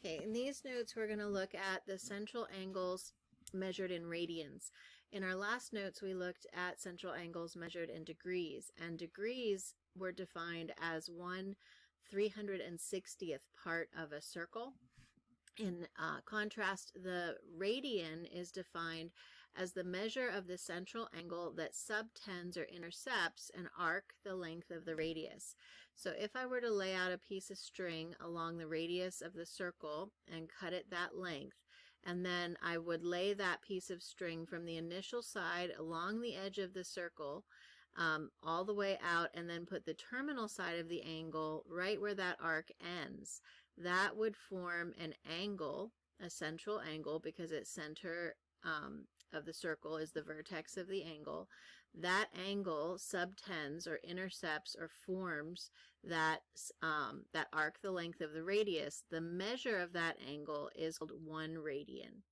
Okay, in these notes we're going to look at the central angles measured in radians. In our last notes we looked at central angles measured in degrees, and degrees were defined as 1/360th part of a circle. In contrast, the radian is defined as the measure of the central angle that subtends or intercepts an arc the length of the radius. So if I were to lay out a piece of string along the radius of the circle and cut it that length, and then I would lay that piece of string from the initial side along the edge of the circle all the way out, and then put the terminal side of the angle right where that arc ends, that would form an angle, a central angle, because its center of the circle is the vertex of the angle. That angle subtends or intercepts or forms that arc the length of the radius. The measure of that angle is called 1 radian.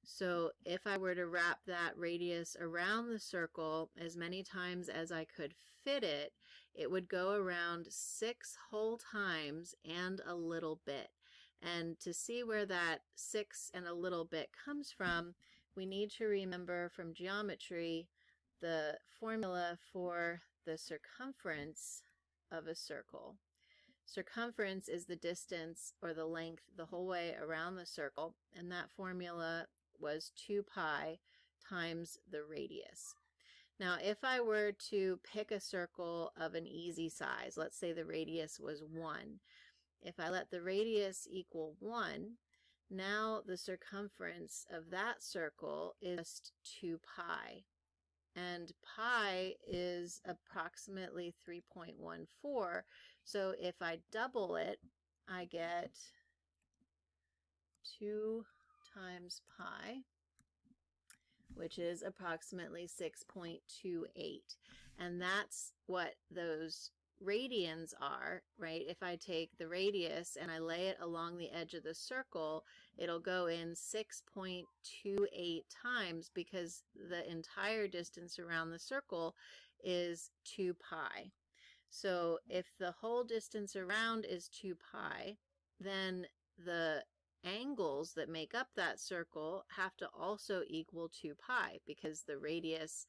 So if I were to wrap that radius around the circle as many times as I could fit it, it would go around 6 whole times and a little bit. And to see where that 6 and a little bit comes from, we need to remember from geometry the formula for the circumference of a circle. Circumference is the distance or the length the whole way around the circle, and that formula was 2 pi times the radius. Now, if I were to pick a circle of an easy size, let's say the radius was 1. If I let the radius equal 1, now the circumference of that circle is just 2 pi. And pi is approximately 3.14. So if I double it, I get 2 times pi, which is approximately 6.28. And that's what those radians are, right? If I take the radius and I lay it along the edge of the circle, it'll go in 6.28 times, because the entire distance around the circle is 2 pi. So if the whole distance around is 2 pi, then the angles that make up that circle have to also equal 2 pi, because the radius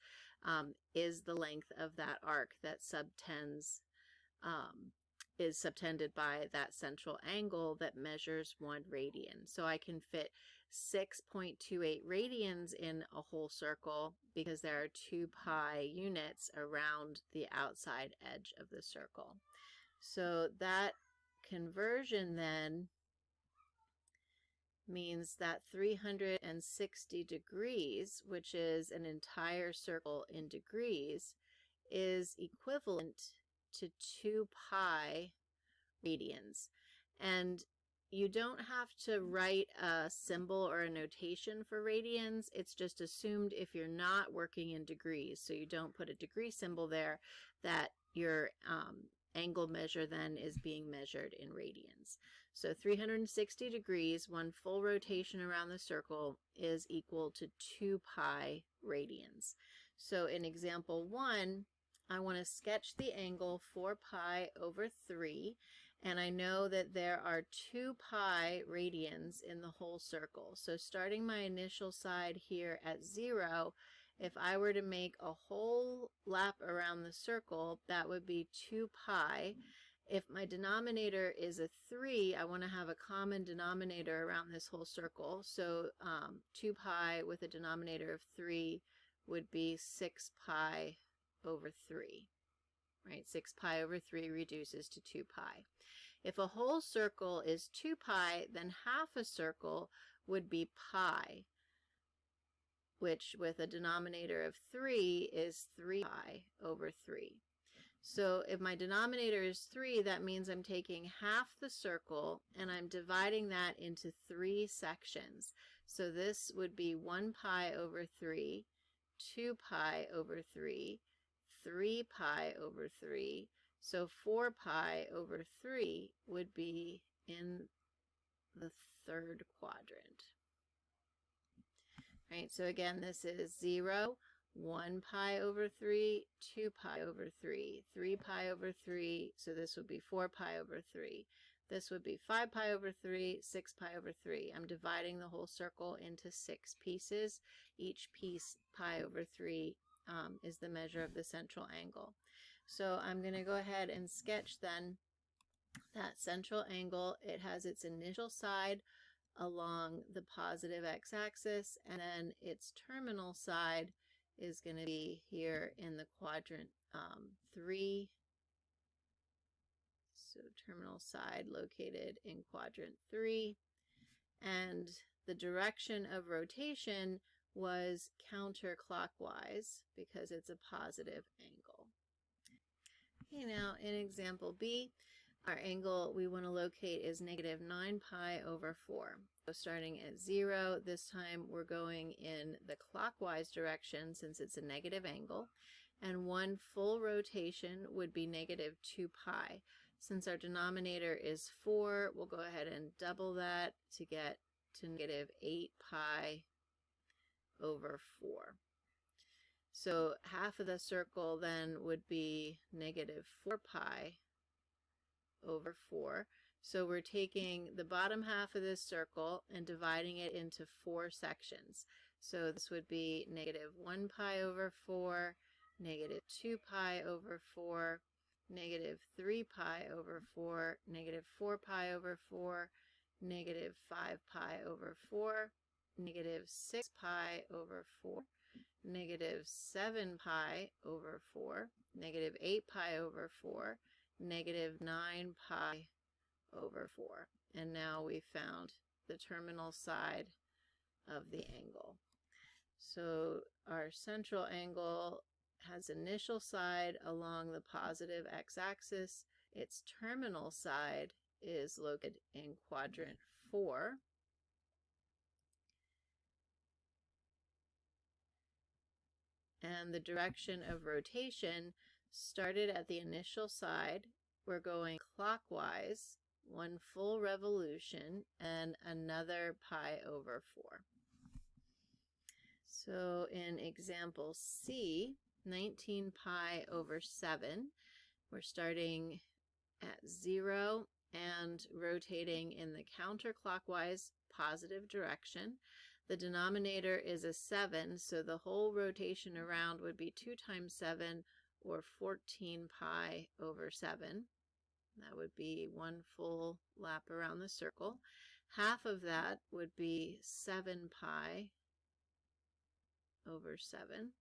is the length of that arc that is subtended by that central angle that measures 1 radian. So I can fit 6.28 radians in a whole circle because there are 2 pi units around the outside edge of the circle. So that conversion then means that 360 degrees, which is an entire circle in degrees, is equivalent to 2 pi radians. And you don't have to write a symbol or a notation for radians. It's just assumed if you're not working in degrees, so you don't put a degree symbol there, that your angle measure then is being measured in radians. So 360 degrees, one full rotation around the circle, is equal to 2 pi radians. So in example 1, I want to sketch the angle 4 pi over 3, and I know that there are 2 pi radians in the whole circle. So starting my initial side here at 0, if I were to make a whole lap around the circle, that would be 2 pi. If my denominator is a 3, I want to have a common denominator around this whole circle. So 2 pi with a denominator of 3 would be 6 pi over 3, right? 6 pi over 3 reduces to 2 pi. If a whole circle is 2 pi, then half a circle would be pi, which with a denominator of 3 is 3 pi over 3. So if my denominator is 3, that means I'm taking half the circle and I'm dividing that into 3 sections. So this would be 1 pi over 3, 2 pi over 3, 3 pi over 3, so 4 pi over 3 would be in the third quadrant. Right, so again, this is 0, 1 pi over 3, 2 pi over 3, 3 pi over 3, so this would be 4 pi over 3. this would be 5 pi over 3, 6 pi over 3. I'm dividing the whole circle into 6 pieces. Each piece, pi over 3, is the measure of the central angle. So I'm going to go ahead and sketch then that central angle. It has its initial side along the positive x-axis, and then its terminal side is going to be here in the quadrant 3. So terminal side located in quadrant 3, and the direction of rotation was counterclockwise because it's a positive angle. Okay, now in example B, our angle we want to locate is negative 9 pi over 4. So starting at 0, this time we're going in the clockwise direction since it's a negative angle, and one full rotation would be negative 2 pi. Since our denominator is 4, we'll go ahead and double that to get to negative 8 pi over 4. So half of the circle then would be negative 4 pi over 4. So we're taking the bottom half of this circle and dividing it into 4 sections. So this would be negative 1 pi over 4, negative 2 pi over 4, negative 3 pi over 4, negative 4 pi over 4, negative 5 pi over 4, negative 6 pi over 4, negative 7 pi over 4, negative 8 pi over 4, negative 9 pi over 4. And now we found the terminal side of the angle. So our central angle has initial side along the positive x-axis. Its terminal side is located in quadrant 4. And the direction of rotation started at the initial side. We're going clockwise, one full revolution, and another pi over 4. So in example C, 19 pi over 7, we're starting at 0 and rotating in the counterclockwise positive direction. The denominator is a 7, so the whole rotation around would be 2 times 7, or 14 pi over 7. That would be one full lap around the circle. Half of that would be 7 pi over 7.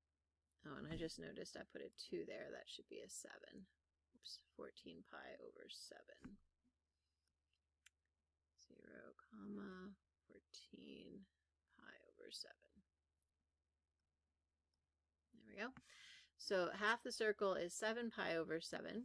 Oh, and I just noticed I put a 2 there. That should be a 7. Oops, 14 pi over 7. 0, comma, 14 pi over 7. There we go. So half the circle is 7 pi over 7.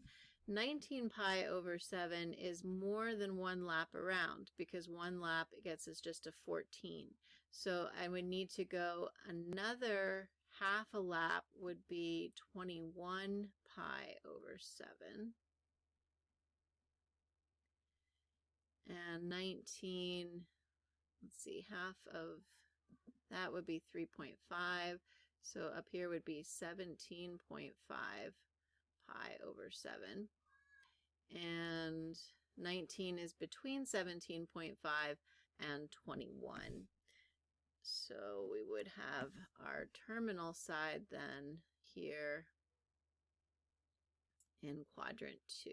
19 pi over 7 is more than one lap around because one lap gets us just to 14. So I would need to go another half a lap would be 21 pi over 7. And 19, let's see, half of that would be 3.5. So up here would be 17.5 pi over 7. And 19 is between 17.5 and 21. So we would have our terminal side then here in quadrant 2.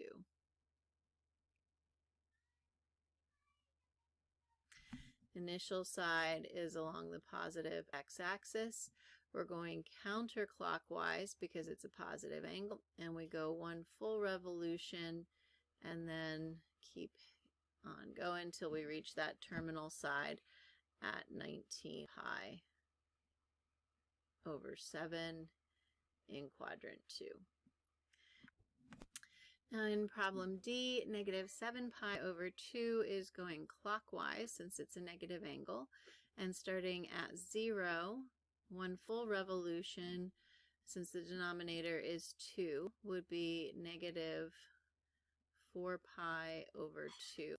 Initial side is along the positive x-axis. We're going counterclockwise because it's a positive angle, and we go one full revolution and then keep on going until we reach that terminal side at 19 pi over 7 in quadrant 2. Now in problem D, negative 7 pi over 2 is going clockwise since it's a negative angle, and starting at 0, one full revolution, since the denominator is 2, would be negative 4 pi over 2.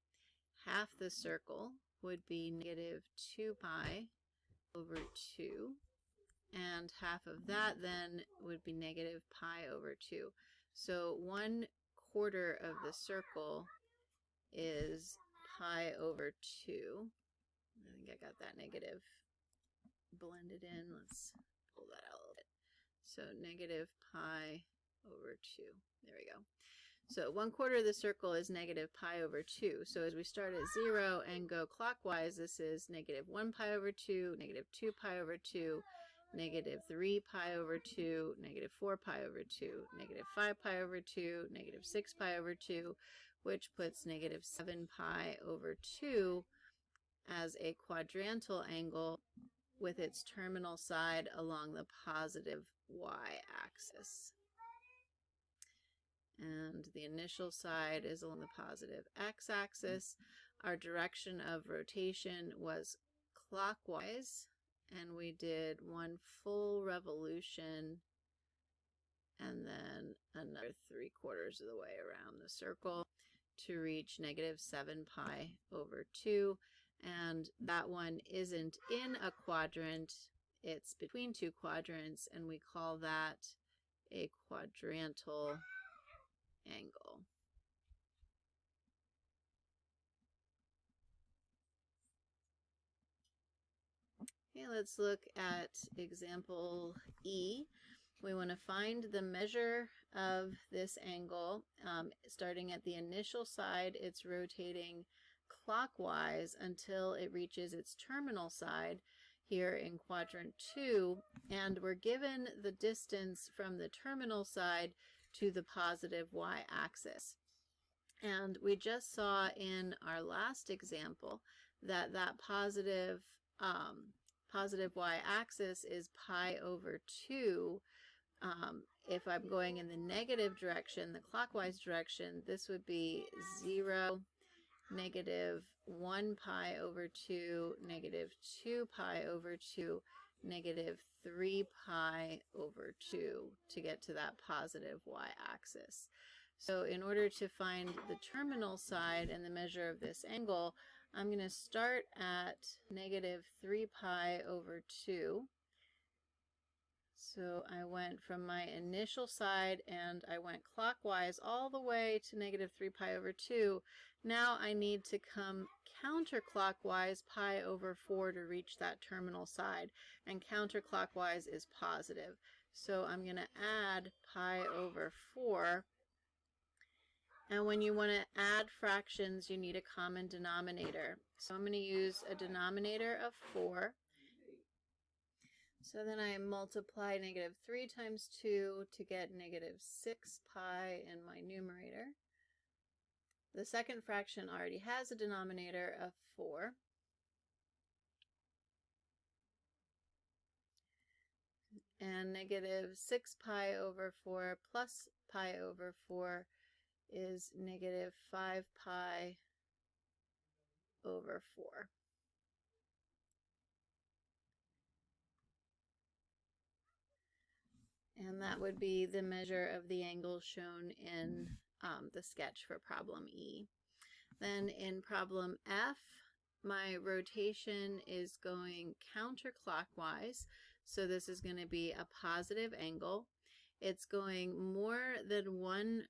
Half the circle would be negative 2 pi over 2, and half of that then would be negative pi over 2. So 1/4 of the circle is pi over 2. I think I got that negative blended in. Let's pull that out a little bit. So negative pi over 2. There we go. So 1/4 of the circle is negative pi over 2. So as we start at 0 and go clockwise, this is negative 1 pi over 2, negative 2 pi over 2, negative 3 pi over 2, negative 4 pi over 2, negative 5 pi over 2, negative 6 pi over 2, which puts negative 7 pi over 2 as a quadrantal angle with its terminal side along the positive y-axis. And the initial side is along the positive x-axis. Our direction of rotation was clockwise, and we did 1 full revolution and then another 3/4 of the way around the circle to reach negative 7 pi over 2. And that one isn't in a quadrant, it's between 2 quadrants, and we call that a quadrantal angle. Okay, let's look at example E. We want to find the measure of this angle. Starting at the initial side, it's rotating clockwise until it reaches its terminal side here in quadrant 2, and we're given the distance from the terminal side to the positive y-axis. And we just saw in our last example that that positive y-axis is pi over 2. If I'm going in the negative direction, the clockwise direction, this would be 0, negative 1 pi over 2, negative 2 pi over 2, negative 3 pi over 2 to get to that positive y-axis. So in order to find the terminal side and the measure of this angle, I'm going to start at negative 3 pi over 2. So I went from my initial side and I went clockwise all the way to negative 3 pi over 2. Now I need to come counterclockwise pi over 4 to reach that terminal side, and counterclockwise is positive. So I'm going to add pi over 4. And when you want to add fractions, you need a common denominator. So I'm going to use a denominator of 4. So then I multiply negative 3 times 2 to get negative 6 pi in my numerator. The second fraction already has a denominator of 4. And negative 6 pi over 4 plus pi over 4 is negative 5 pi over 4. And that would be the measure of the angle shown in the sketch for problem E. Then in problem F, my rotation is going counterclockwise, so this is going to be a positive angle. It's going more than one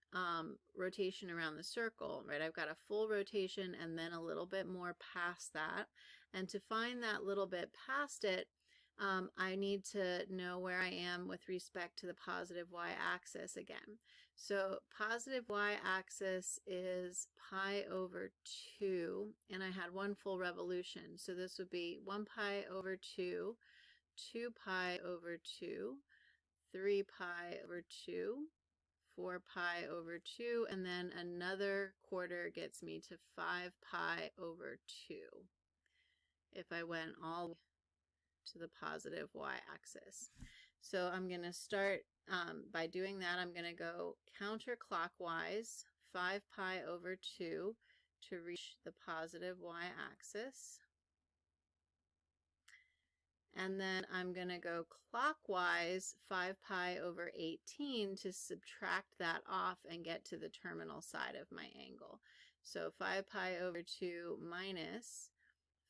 rotation around the circle, right? I've got a full rotation and then a little bit more past that. And to find that little bit past it, I need to know where I am with respect to the positive y-axis again. So positive y-axis is pi over 2, and I had 1 full revolution. So this would be 1 pi over 2, 2 pi over 2, 3 pi over 2, 4 pi over 2, and then another quarter gets me to 5 pi over 2 if I went all to the positive y-axis. So I'm going to start by doing that. I'm going to go counterclockwise 5 pi over 2 to reach the positive y-axis. And then I'm going to go clockwise 5 pi over 18 to subtract that off and get to the terminal side of my angle. So 5 pi over 2 minus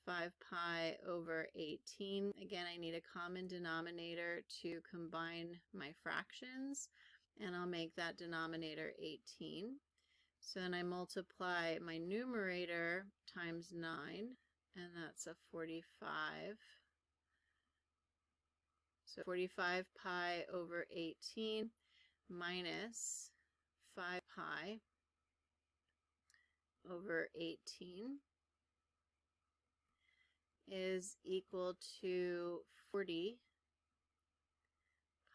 5 pi over 18. Again, I need a common denominator to combine my fractions, and I'll make that denominator 18. So then I multiply my numerator times 9, and that's a 45. So 45 pi over 18 minus 5 pi over 18 is equal to 40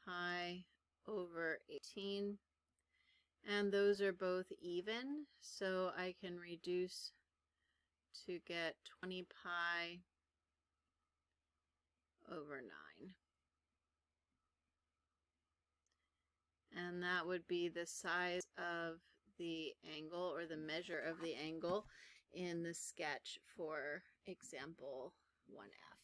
pi over 18. And those are both even, so I can reduce to get 20 pi over 9. And that would be the size of the angle, or the measure of the angle, in the sketch for example 1F.